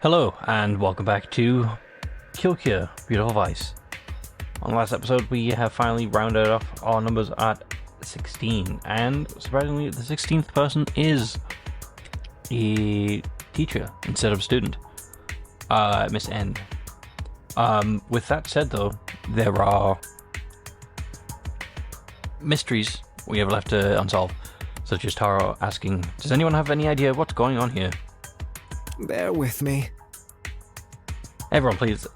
Hello, and welcome back to Kill Cure, Beautiful Vice. On the last episode, we have finally rounded off our numbers at 16, and surprisingly, the 16th person is a teacher instead of a student, Miss N. With that said, though, there are mysteries we have left to unsolve, such as Taro asking, does anyone have any idea what's going on here? Bear with me. Everyone, please.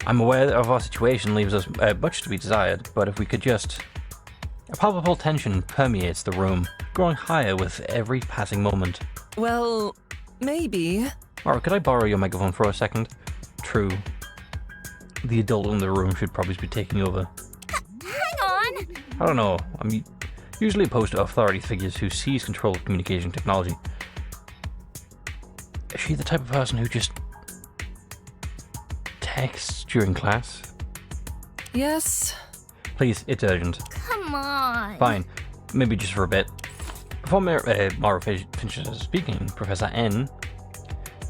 I'm aware of our situation leaves us much to be desired, but if we could just... A palpable tension permeates the room, growing higher with every passing moment. Well, maybe. Mara, could I borrow your megaphone for a second? True. The adult in the room should probably be taking over. Hang on! I don't know. I'm usually opposed to authority figures who seize control of communication technology. Is she the type of person who just texts during class? Yes. Please, it's urgent. Come on! Fine. Maybe just for a bit. Before Mara finishes speaking, Professor N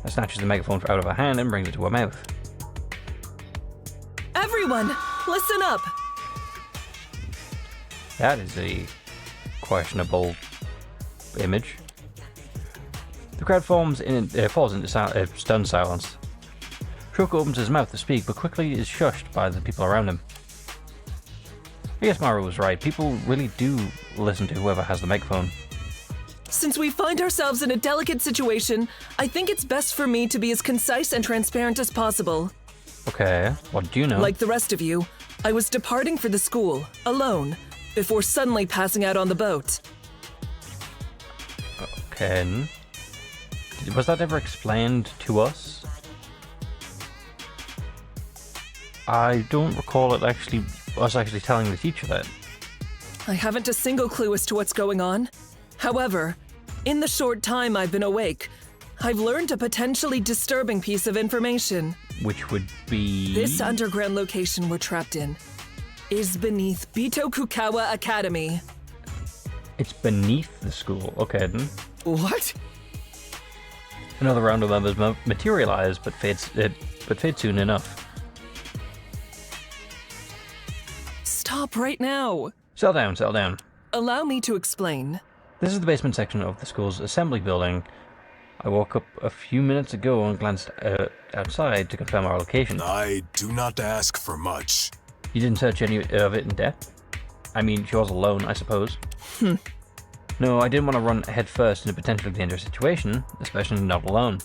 snatches the megaphone out of her hand and brings it to her mouth. Everyone, listen up. That is a questionable image. The crowd falls into stunned silence. Shoko opens his mouth to speak, but quickly is shushed by the people around him. I guess Maru was right. People really do listen to whoever has the megaphone. Since we find ourselves in a delicate situation, I think it's best for me to be as concise and transparent as possible. Okay, what do you know? Like the rest of you, I was departing for the school, alone, before suddenly passing out on the boat. Okay. Was that ever explained to us? I don't recall us actually telling the teacher that. I haven't a single clue as to what's going on. However, in the short time I've been awake, I've learned a potentially disturbing piece of information. Which would be... This underground location we're trapped in is beneath Bitokukawa Academy. It's beneath the school. Okay, then. What? Another round of members materialize, but fade soon enough. Stop right now. Settle down, settle down. Allow me to explain. This is the basement section of the school's assembly building. I woke up a few minutes ago and glanced outside to confirm our location. I do not ask for much. You didn't search any of it in depth? I mean, she was alone, I suppose. No, I didn't want to run head first in a potentially dangerous situation, especially not alone.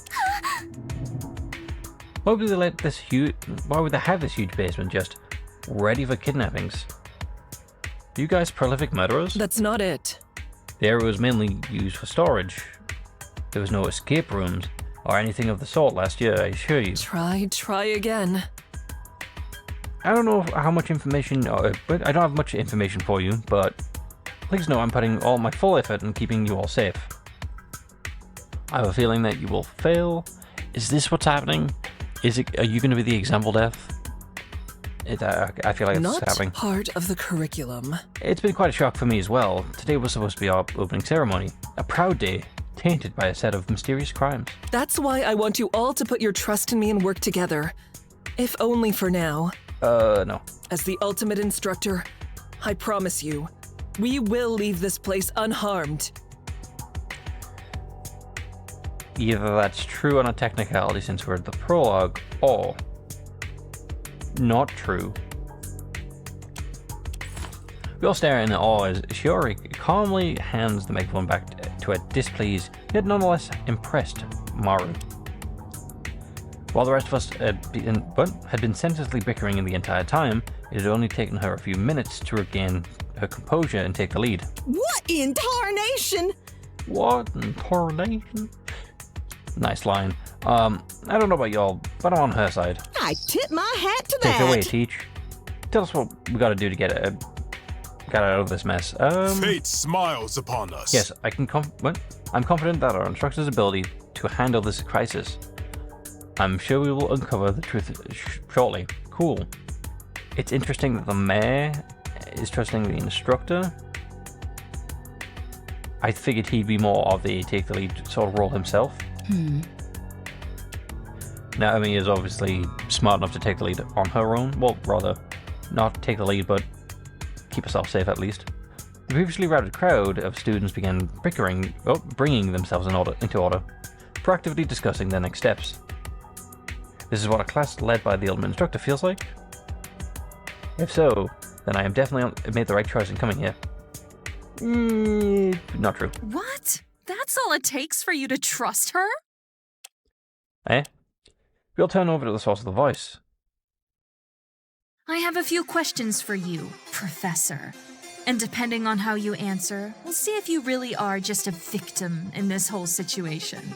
Why would they have this huge basement just ready for kidnappings? Are you guys prolific murderers? That's not it. The area was mainly used for storage. There was no escape rooms or anything of the sort last year, I assure you. Try again. I don't know how much information, but I don't have much information for you, but please know I'm putting all my full effort in keeping you all safe. I have a feeling that you will fail. Is this what's happening? Are you going to be the example death? I feel like it's Not happening. part of the curriculum. It's been quite a shock for me as well. Today was supposed to be our opening ceremony. A proud day, tainted by a set of mysterious crimes. That's why I want you all to put your trust in me and work together. If only for now. No. As the ultimate instructor, I promise you, we will leave this place unharmed. Either that's true on a technicality since we're at the prologue, or not true. We all stare in awe as Shiori calmly hands the megaphone back to a displeased, yet nonetheless impressed Maru. While the rest of us had been senselessly bickering the entire time, it had only taken her a few minutes to regain her composure and take the lead. What in tarnation? What in tarnation? Nice line. I don't know about y'all, but I'm on her side. I tip my hat to Take that. it away, Teach. Tell us what we gotta do to get out of this mess. Fate smiles upon us. Yes, I'm confident that our instructor's ability to handle this crisis. I'm sure we will uncover the truth shortly. Cool. It's interesting that the mayor is trusting the instructor. I figured he'd be more of the take the lead sort of role himself. Naomi is obviously smart enough to take the lead on her own. Well, rather, not take the lead, but keep herself safe at least. The previously routed crowd of students began bringing themselves into order, proactively discussing their next steps. This is what a class led by the ultimate instructor feels like? If so, then I am definitely made the right choice in coming here. Not true. What? That's all it takes for you to trust her? Eh? We'll turn over to the source of the voice. I have a few questions for you, Professor. And depending on how you answer, we'll see if you really are just a victim in this whole situation.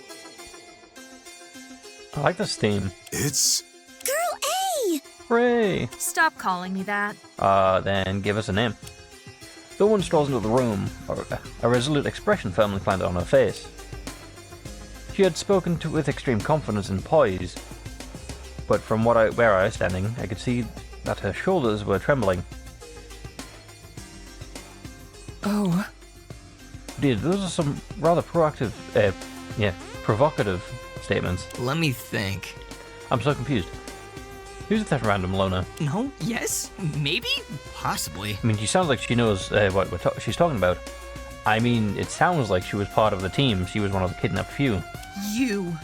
I like this theme. It's Girl A! Hooray! Stop calling me that. Then give us a name. The woman strolls into the room, a resolute expression firmly planted on her face. She had spoken with extreme confidence and poise, but from where I was standing, I could see that her shoulders were trembling. Oh, Dude, those are some rather provocative statements. Let me think. I'm so confused. Who's that random loner? No? Yes? Maybe? Possibly. I mean, she sounds like she knows what she's talking about. I mean, it sounds like she was part of the team. She was one of the kidnapped few. You.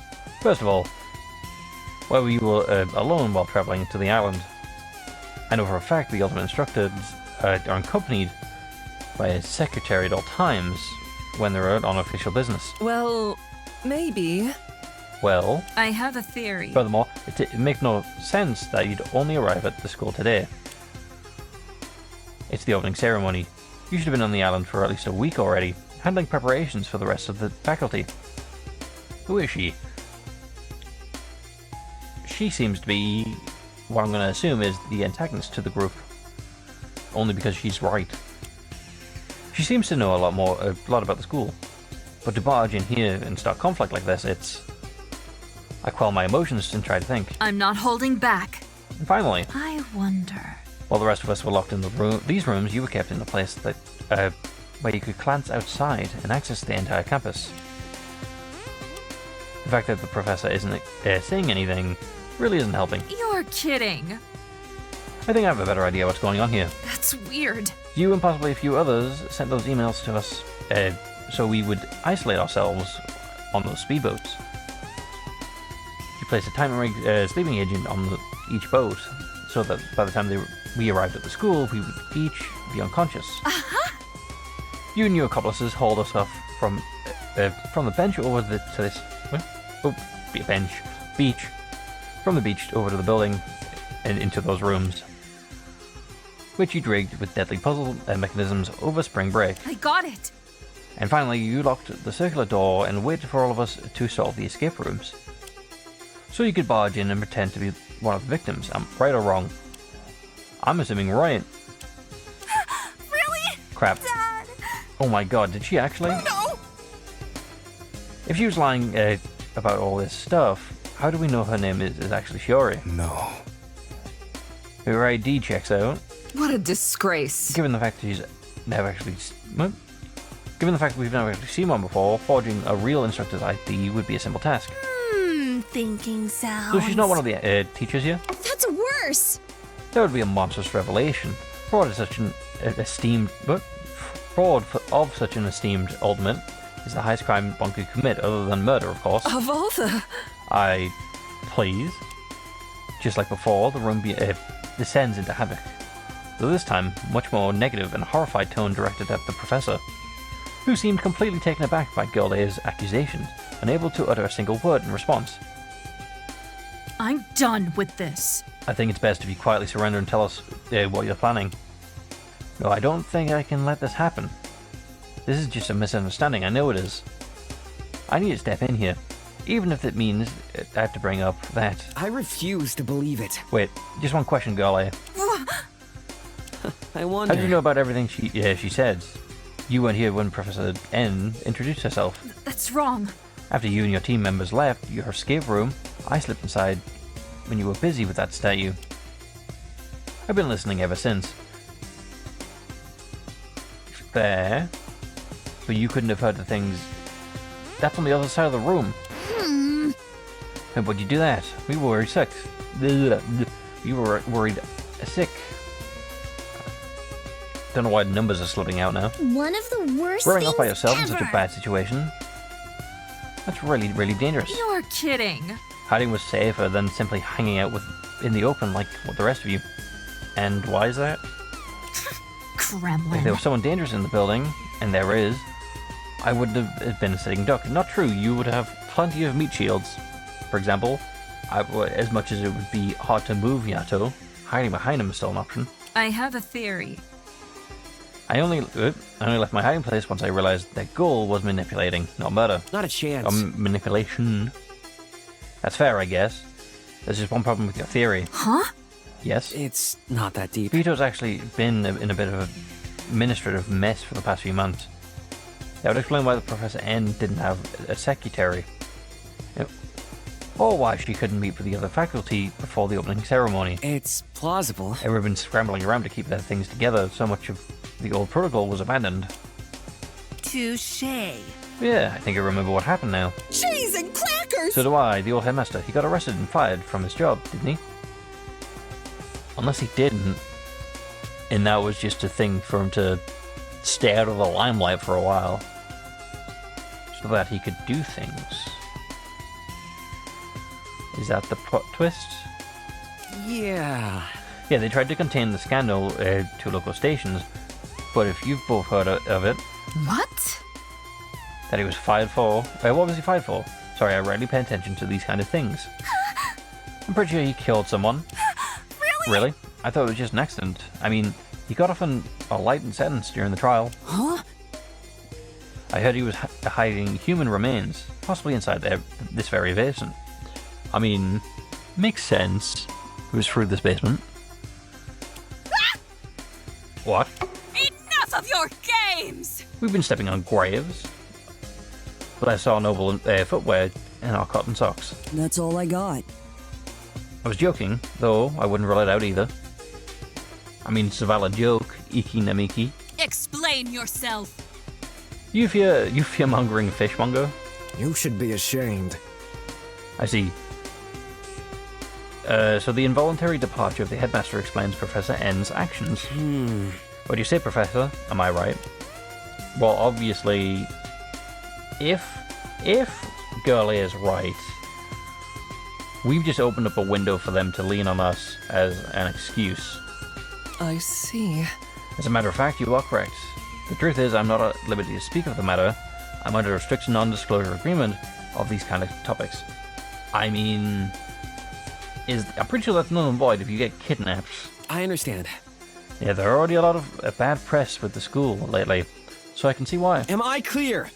First of all, why were you alone while traveling to the island? I know for a fact the ultimate instructors are accompanied by a secretary at all times when they're out on official business. well, maybe. Well, I have a theory. furthermore, it makes no sense that you'd only arrive at the school today. It's the opening ceremony. You should have been on the island for at least a week already, handling preparations for the rest of the faculty. Who is she? She seems to be what I'm going to assume is the antagonist to the group. Only because she's right. She seems to know a lot about the school. But to barge in here and start conflict like this, I quell my emotions and try to think. I'm not holding back. And finally, I wonder. while the rest of us were locked in these rooms, you were kept in a place that where you could glance outside and access the entire campus. The fact that the professor isn't saying anything really isn't helping. You're kidding. I think I have a better idea what's going on here. That's weird. You and possibly a few others sent those emails to us so we would isolate ourselves on those speedboats. You placed a time sleeping agent on each boat so that by the time we arrived at the school, we would each be unconscious. You and your accomplices hauled us off from the bench over to this... beach. From the beach over to the building and into those rooms, which you rigged with deadly puzzle mechanisms over spring break. I got it. And finally, you locked the circular door and waited for all of us to solve the escape rooms. So you could barge in and pretend to be one of the victims. Right or wrong? I'm assuming right. Really? Crap. Dad! Oh my god, did she actually? No! If she was lying about all this stuff, how do we know her name is actually Shiori? no. Her ID checks out. What a disgrace. Given the fact that she's never actually... Given the fact that we've never actually seen one before, forging a real instructor's ID would be a simple task. Thinking sounds. So she's not one of the teachers here? That's worse. That would be a monstrous revelation. Fraud of such an esteemed ultimate is the highest crime one could commit, other than murder, of course. Of all the... Please. Just like before, the room descends into havoc. Though this time, much more negative and horrified tone directed at the professor, who seemed completely taken aback by Girl A's accusations, unable to utter a single word in response. I'm done with this. I think it's best if you quietly surrender and tell us what you're planning. No, I don't think I can let this happen. This is just a misunderstanding, I know it is. I need to step in here, even if it means I have to bring up that... I refuse to believe it. Wait, just one question, Girl A. I wonder. How do you know about everything she says? You weren't here when Professor N introduced herself. That's wrong. After you and your team members left your escape room, I slipped inside when you were busy with that statue. I've been listening ever since. Fair. But you couldn't have heard the things... That's on the other side of the room. Hey, why'd you do that? We were worried sick. You were worried sick. Don't know why the numbers are slipping out now. One of the worst Growing things up by yourself in ever. such a bad situation. That's really, really dangerous. You're kidding. Hiding was safer than simply hanging out in the open like the rest of you. And why is that? Kremlin. If there was someone dangerous in the building, and there is, I wouldn't have been a sitting duck. Not true, you would have plenty of meat shields. For example, as much as it would be hard to move Yato, hiding behind him is still an option. I have a theory. I only left my hiding place once I realized their goal was manipulating, not murder. Not a chance. Manipulation. That's fair, I guess. There's just one problem with your theory. Huh? Yes? It's not that deep. Vito's actually been in a bit of an administrative mess for the past few months. That would explain why the Professor N didn't have a secretary. Or why she couldn't meet with the other faculty before the opening ceremony. It's plausible. Everyone's scrambling around to keep their things together, so much of the old protocol was abandoned. Touché. Yeah, I think I remember what happened now. Cheese and crackers! So do I, the old headmaster. He got arrested and fired from his job, didn't he? Unless he didn't, and that was just a thing for him to stay out of the limelight for a while, so that he could do things. Is that the plot twist? Yeah. Yeah, they tried to contain the scandal to local stations, but if you've both heard of it, What? that he was fired for... what was he fired for? Sorry, I rarely pay attention to these kind of things. I'm pretty sure he killed someone. Really? I thought it was just an accident. I mean, he got off on a lightened sentence during the trial. Huh? I heard he was hiding human remains, possibly inside this very basement. I mean, makes sense. It was through this basement. What? Enough of your games! We've been stepping on graves. But I saw noble footwear in our cotton socks. That's all I got. I was joking, though I wouldn't rule it out either. I mean, it's a valid joke, Iki Namiki. Explain yourself. You fear-mongering fishmonger? You should be ashamed. I see. So the involuntary departure of the headmaster explains Professor N's actions. What do you say, Professor? Am I right? Well, obviously, if Girl A is right, we've just opened up a window for them to lean on us as an excuse. I see. As a matter of fact, you are correct. The truth is, I'm not at liberty to speak of the matter. I'm under a strict non-disclosure agreement of these kind of topics. I mean... I'm pretty sure that's null and void if you get kidnapped. I understand. Yeah, there are already a lot of bad press with the school lately, so I can see why. Am I clear?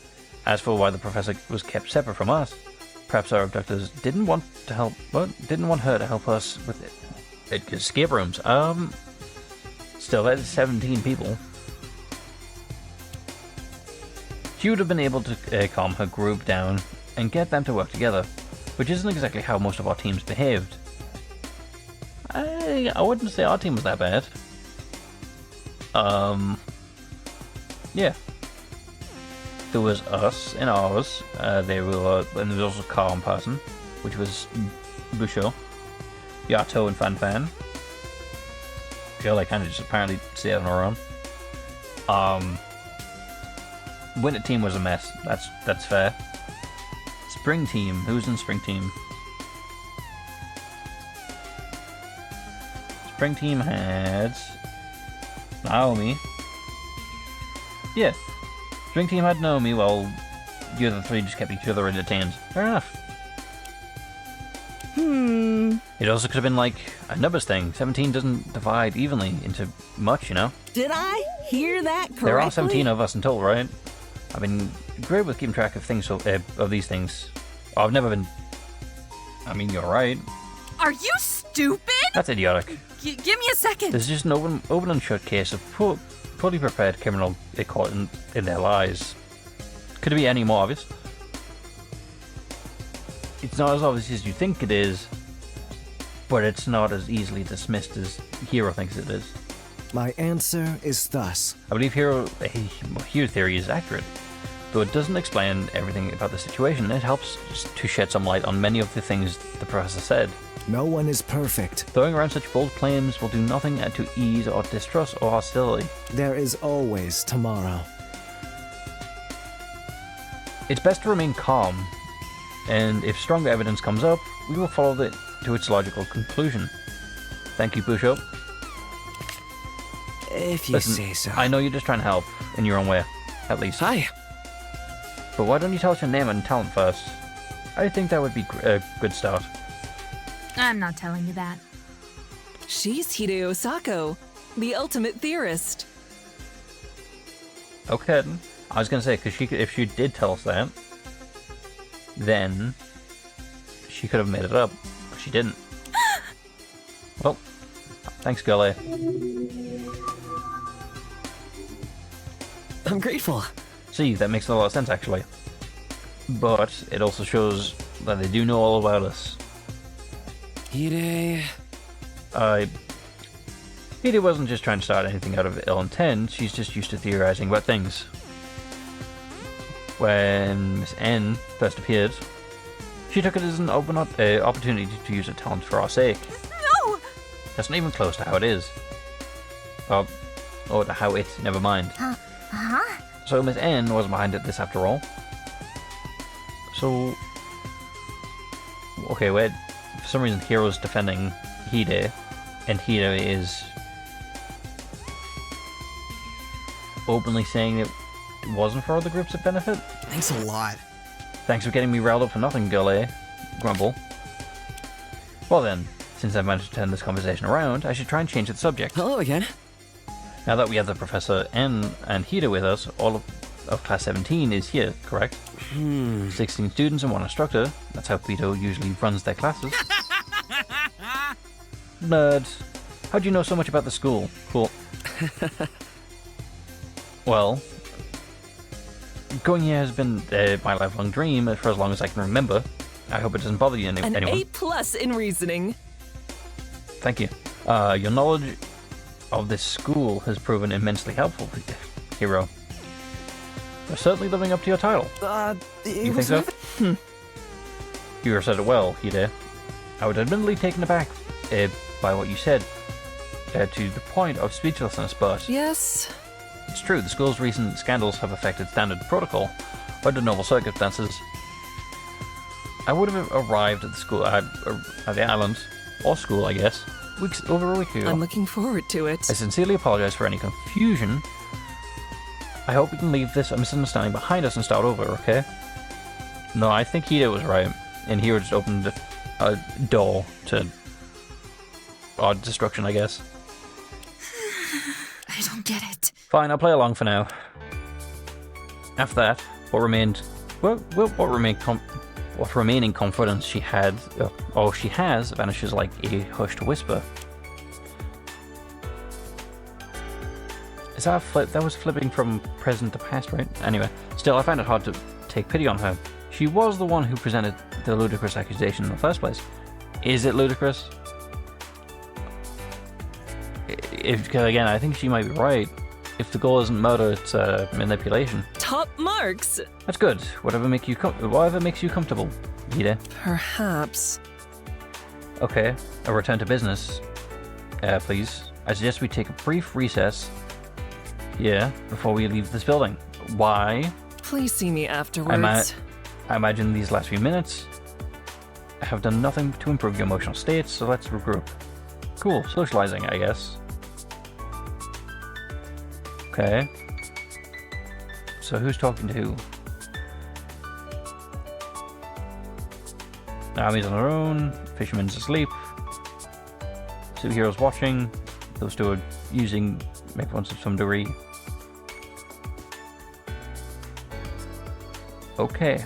As for why the professor was kept separate from us, perhaps our abductors didn't want her to help us with escape rooms. Still, that is 17 people. She would have been able to calm her group down and get them to work together, which isn't exactly how most of our teams behaved. I wouldn't say our team was that bad. Yeah. There was us and ours. And there was also a calm person, which was Busho, Yato, and Fan. Girl, I kind of just apparently stayed on her own. Winter team was a mess. That's fair. Spring team. Who's in spring team? Spring team had Naomi. Yeah. Spring team had Naomi, while the other three just kept each other entertained. Fair enough. It also could have been like a numbers thing. 17 doesn't divide evenly into much, you know? Did I hear that correctly? There are 17 of us in total, right? I've been great with keeping track of things, of these things. I've never been... I mean, you're right. Are you stupid? That's idiotic. Give me a second. There's just an open and shut case of fully prepared criminal caught in their lies. Could it be any more obvious? It's not as obvious as you think it is, but it's not as easily dismissed as Hero thinks it is. My answer is thus. I believe Hero theory is accurate. Though it doesn't explain everything about the situation, it helps to shed some light on many of the things the professor said. No one is perfect. Throwing around such bold claims will do nothing to ease or distrust or hostility. There is always tomorrow. It's best to remain calm, and if stronger evidence comes up, we will follow it to its logical conclusion. Thank you, Bishop. If you Listen, say so. I know you're just trying to help in your own way, at least. Hi. But why don't you tell us your name and talent first? I think that would be a good start. I'm not telling you that. She's Hideo Sako, the ultimate theorist. Okay, then. I was gonna say, because if she did tell us that, then she could have made it up, but she didn't. Well, thanks, girlie. I'm grateful. See, that makes a lot of sense, actually. But it also shows that they do know all about us. Hide. Hide wasn't just trying to start anything out of ill intent, she's just used to theorizing about things. When Miss N first appeared, she took it as an opportunity to use her talent for our sake. No! That's not even close to how it is. Or to how it, never mind. Huh? So Miss N wasn't behind this after all. So... Okay, wait. For some reason, Hiro's defending Hide, and Hide is openly saying it wasn't for other groups' benefit. Thanks a lot. Thanks for getting me riled up for nothing, girlie. Grumble. Well then, since I've managed to turn this conversation around, I should try and change the subject. Hello again. Now that we have the Professor N and Hida with us, all of Class 17 is here, correct? 16 students and 1 instructor. That's how Pito usually runs their classes. Nerds. How do you know so much about the school? Cool. Well, going here has been my lifelong dream for as long as I can remember. I hope it doesn't bother you An anyone. A+ in reasoning. Thank you. Your knowledge of this school has proven immensely helpful, Hiro. You're certainly living up to your title. You think so? You said it well, Hide. I was admittedly taken aback by what you said, to the point of speechlessness, but Yes. it's true, the school's recent scandals have affected standard protocol. Under normal circumstances, I would have arrived at the school, at the island, or school, I guess, over a week ago. I'm looking forward to it. I sincerely apologize for any confusion. I hope we can leave this misunderstanding behind us and start over, okay? No, I think Hida was right, and Hiro just opened a door to odd destruction, I guess. I don't get it. Fine, I'll play along for now. After that, what remaining confidence she had, or she has, vanishes like a hushed whisper. Is that a flip? That was flipping from present to past, right? Anyway, still, I find it hard to take pity on her. She was the one who presented the ludicrous accusation in the first place. Is it ludicrous? Again, I think she might be right. If the goal isn't murder, it's manipulation. Top marks. That's good. Whatever makes you comfortable, Hida. Perhaps. Okay, a return to business, please. I suggest we take a brief recess here before we leave this building. Why? Please see me afterwards. I imagine these last few minutes have done nothing to improve your emotional state, so let's regroup. Cool, socializing, I guess. Okay. So who's talking to who? Nami's on her own, Fisherman's asleep, Superhero's watching, those two are using microphones to some degree. Okay.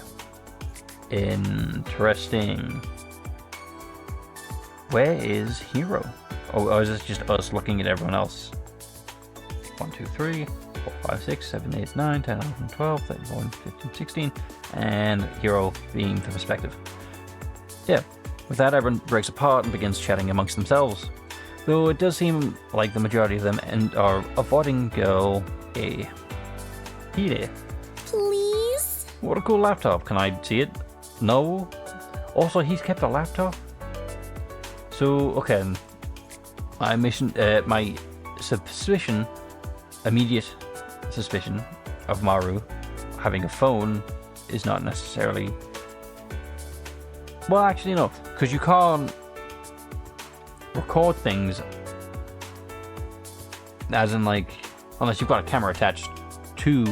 Interesting. Where is Hiro? Oh, is this just us looking at everyone else? 1, 2, 3, 4, 5, 6, 7, 8, 9, 10, 11, 12, 13, 15, 16, and Hiro being the perspective. Yeah, with that, everyone breaks apart and begins chatting amongst themselves. Though it does seem like the majority of them are avoiding girl A. Hide. Please? What a cool laptop. Can I see it? No. Also, he's kept a laptop. So, okay. My mission, my suspicion, immediate suspicion of Maru having a phone is not necessarily... Well, actually, no. Because you can't record things as in, like, unless you've got a camera attached to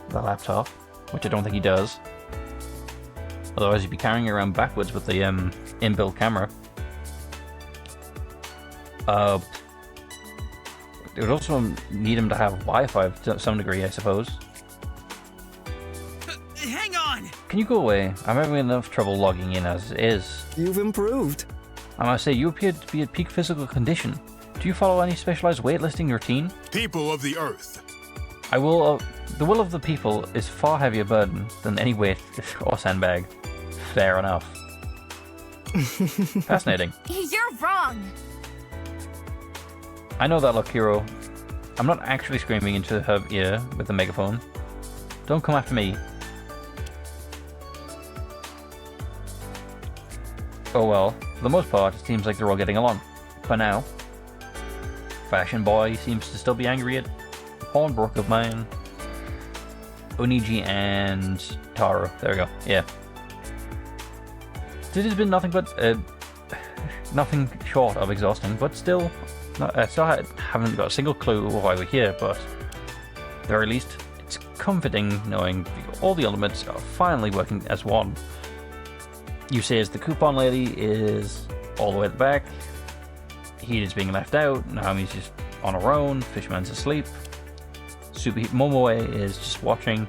the laptop, which I don't think he does. Otherwise, you'd be carrying it around backwards with the inbuilt camera. It would also need him to have Wi-Fi to some degree, I suppose. Hang on! Can you go away? I'm having enough trouble logging in as is. You've improved. I must say, you appear to be at peak physical condition. Do you follow any specialized weightlifting routine? People of the Earth. I will. The will of the people is far heavier burden than any weight or sandbag. Fair enough. Fascinating. You're wrong. I know that look, hero. I'm not actually screaming into her ear with the megaphone. Don't come after me. Oh well, for the most part, it seems like they're all getting along. For now. Fashion Boy seems to still be angry at Hornbrook of mine. Oniji and Taro. There we go. Yeah. This has been nothing but nothing short of exhausting, but still, haven't got a single clue why we're here. But at the very least, it's comforting knowing all the elements are finally working as one. You say as the coupon lady is all the way at the back. Heat is being left out. Naomi's just on her own. Fishman's asleep. Momoe is just watching.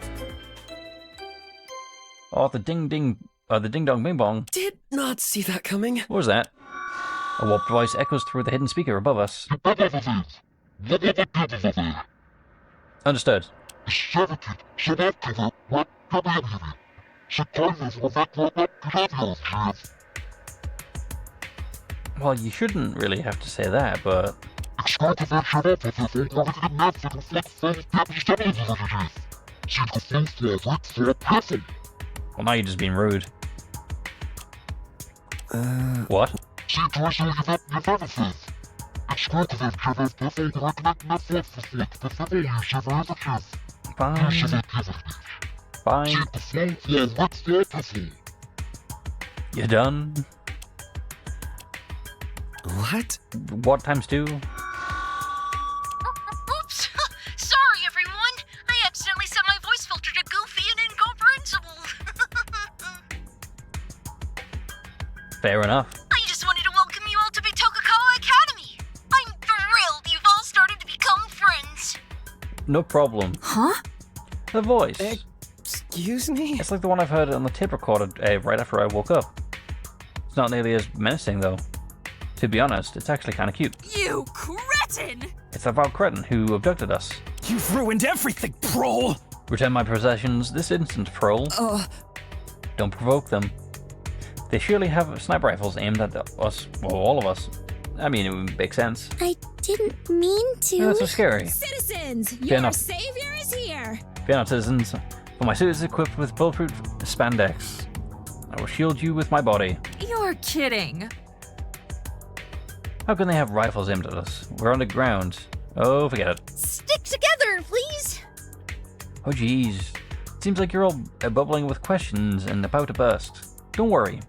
Oh, the ding dong bing bong. Did not see that coming. What was that? A warped voice echoes through the hidden speaker above us. Understood. Well, you shouldn't really have to say that, but... Well, now you're just being rude. What? Fine. You done? What? What times two? Oops! Sorry, everyone. I accidentally set my voice filter to goofy and incomprehensible. Fair enough. I just wanted to welcome you all to Bitokakawa Academy. I'm thrilled you've all started to become friends. No problem. Huh? The voice. Excuse me? It's like the one I've heard on the tape recorder right after I woke up. It's not nearly as menacing, though. To be honest, it's actually kind of cute. You cretin! It's the Val Cretin who abducted us. You've ruined everything, Prole! Return my possessions this instant, Prole. Don't provoke them. They surely have sniper rifles aimed at us, well, all of us. I mean, it would make sense. I didn't mean to. That's so scary. Citizens, Fair your enough. savior is here. Fear not, citizens. For my suit is equipped with bulletproof spandex. I will shield you with my body. You're kidding. How can they have rifles aimed at us? We're underground. Oh, forget it. Stick together, please. Oh, jeez. Seems like you're all bubbling with questions and about to burst. Don't worry.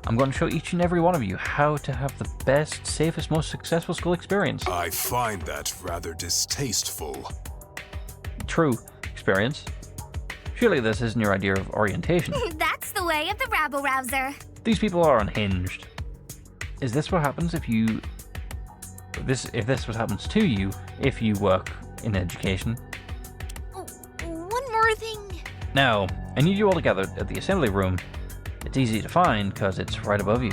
I'm going to show each and every one of you how to have the best, safest, most successful school experience. I find that rather distasteful. True experience. Surely this isn't your idea of orientation. That's the way of the rabble-rouser. These people are unhinged. Is this what happens if you... If this what happens to you if you work in education? One more thing. Now, I need you all together at the assembly room. It's easy to find because it's right above you.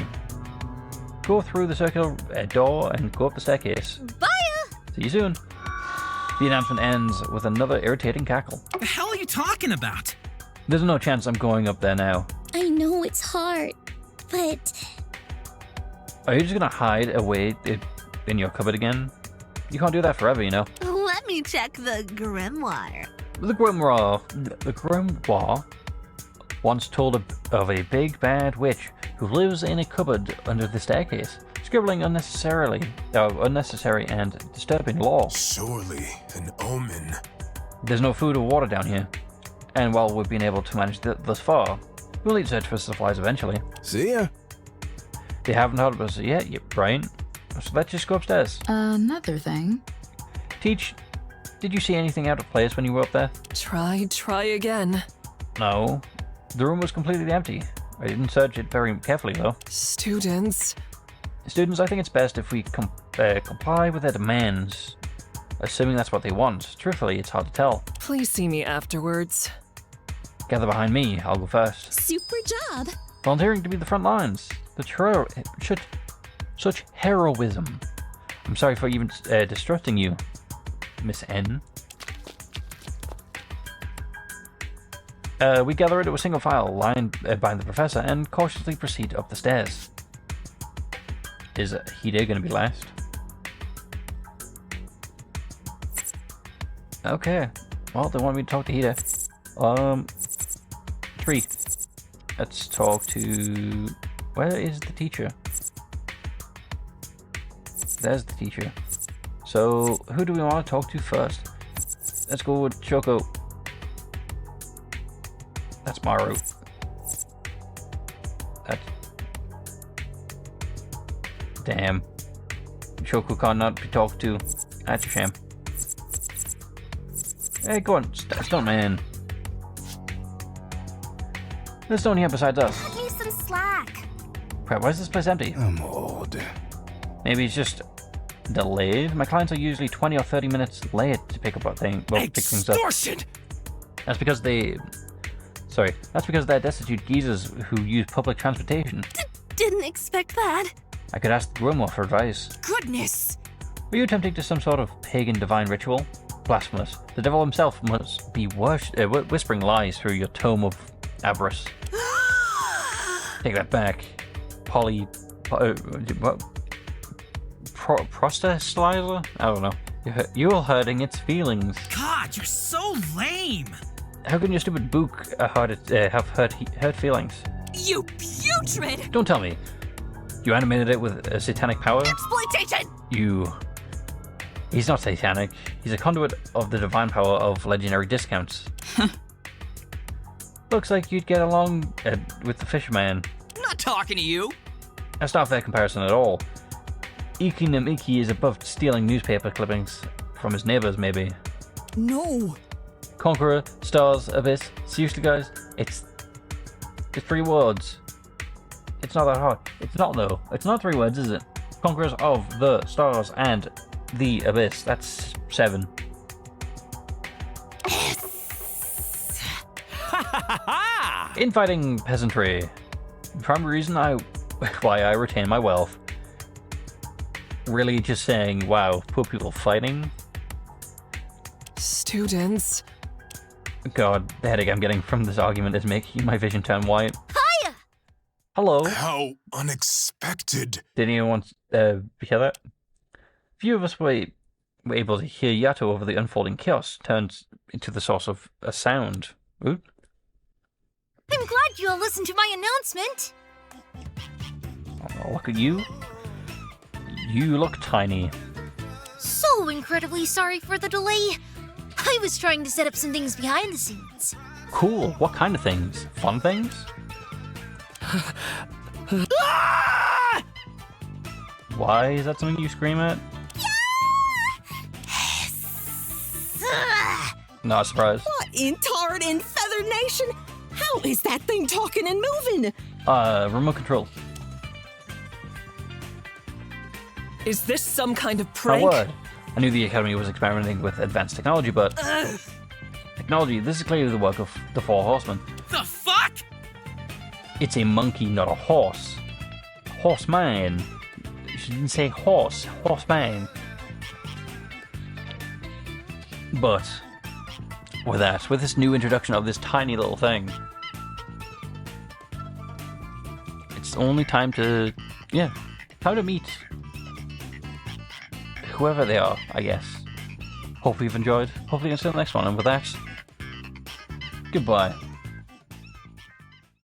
Go through the circular door and go up the staircase. Bye! See you soon. The announcement ends with another irritating cackle. What the hell are you talking about? There's no chance I'm going up there now. I know it's hard, but... Are you just gonna hide away in your cupboard again? You can't do that forever, you know. Let me check the grimoire. The grimoire. The grimoire? once told of a big bad witch who lives in a cupboard under the staircase, scribbling unnecessary and disturbing law. Surely an omen. There's no food or water down here, and while we've been able to manage thus far, we'll need to search for supplies eventually. See ya. They haven't heard of us yet, right? So let's just go upstairs. Another thing. Teach, did you see anything out of place when you were up there? Try again. No. The room was completely empty. I didn't search it very carefully, though. Students. Students, I think it's best if we comply with their demands, assuming that's what they want. Truthfully, it's hard to tell. Please see me afterwards. Gather behind me. I'll go first. Super job. Volunteering to be the front lines. Such heroism. I'm sorry for even distrusting you, Miss N. We gather into a single file, lined by the professor, and cautiously proceed up the stairs. Is Hide going to be last? Okay. Well, they want me to talk to Hide. 3. Let's talk to... Where is the teacher? There's the teacher. So, who do we want to talk to first? Let's go with Choco. That's Maru. Damn. Choco cannot be talked to. That's a shame. Hey, go on, Stone Man. There's no one here besides us. Cut me some slack. Crap, why is this place empty? I'm old. Maybe it's just delayed? My clients are usually 20 or 30 minutes late to pick up pick things up. Extortion! That's because they're destitute geezers who use public transportation. Didn't expect that. I could ask the Grimoire for advice. Goodness. Were you attempting to some sort of pagan divine ritual? Blasphemous. The devil himself must be whispering lies through your tome of avarice. Take that back. Proselytizer? I don't know. You're hurting its feelings. God, you're so lame! How can your stupid book have hurt feelings? You putrid! Don't tell me. You animated it with a satanic power? Exploitation! He's not satanic. He's a conduit of the divine power of legendary discounts. Looks like you'd get along with the fisherman. I'm not talking to you! That's not a fair comparison at all. Iki no Miki is above stealing newspaper clippings from his neighbors, maybe. No. Conqueror, Stars, Abyss. Seriously, guys? It's 3 words. It's not that hard. It's not, though. It's not 3 words, is it? Conquerors of the Stars and the Abyss. That's 7. Infighting peasantry. The primary reason why I retain my wealth. Really just saying, wow, poor people fighting? Students. God, the headache I'm getting from this argument is making my vision turn white. Hiya! Hello. How unexpected. Did anyone hear that? Few of us were able to hear Yato over the unfolding chaos turned into the source of a sound. Ooh. I'm glad you all listened to my announcement. Oh, look at you. You look tiny. So incredibly sorry for the delay. I was trying to set up some things behind the scenes. Cool. What kind of things? Fun things? Why is that something you scream at? Not a surprise. What in Tard and Feather Nation? How is that thing talking and moving? Remote control. Is this some kind of My prank? word. I knew the Academy was experimenting with advanced technology, but... Technology, this is clearly the work of the 4 Horsemen. The fuck? It's a monkey, not a horse. Horseman. She didn't say horse. Horseman. But... with this new introduction of this tiny little thing... It's only time to... time to meet... whoever they are, I guess. Hope you've enjoyed. Hopefully you can see the next one, and with that... goodbye.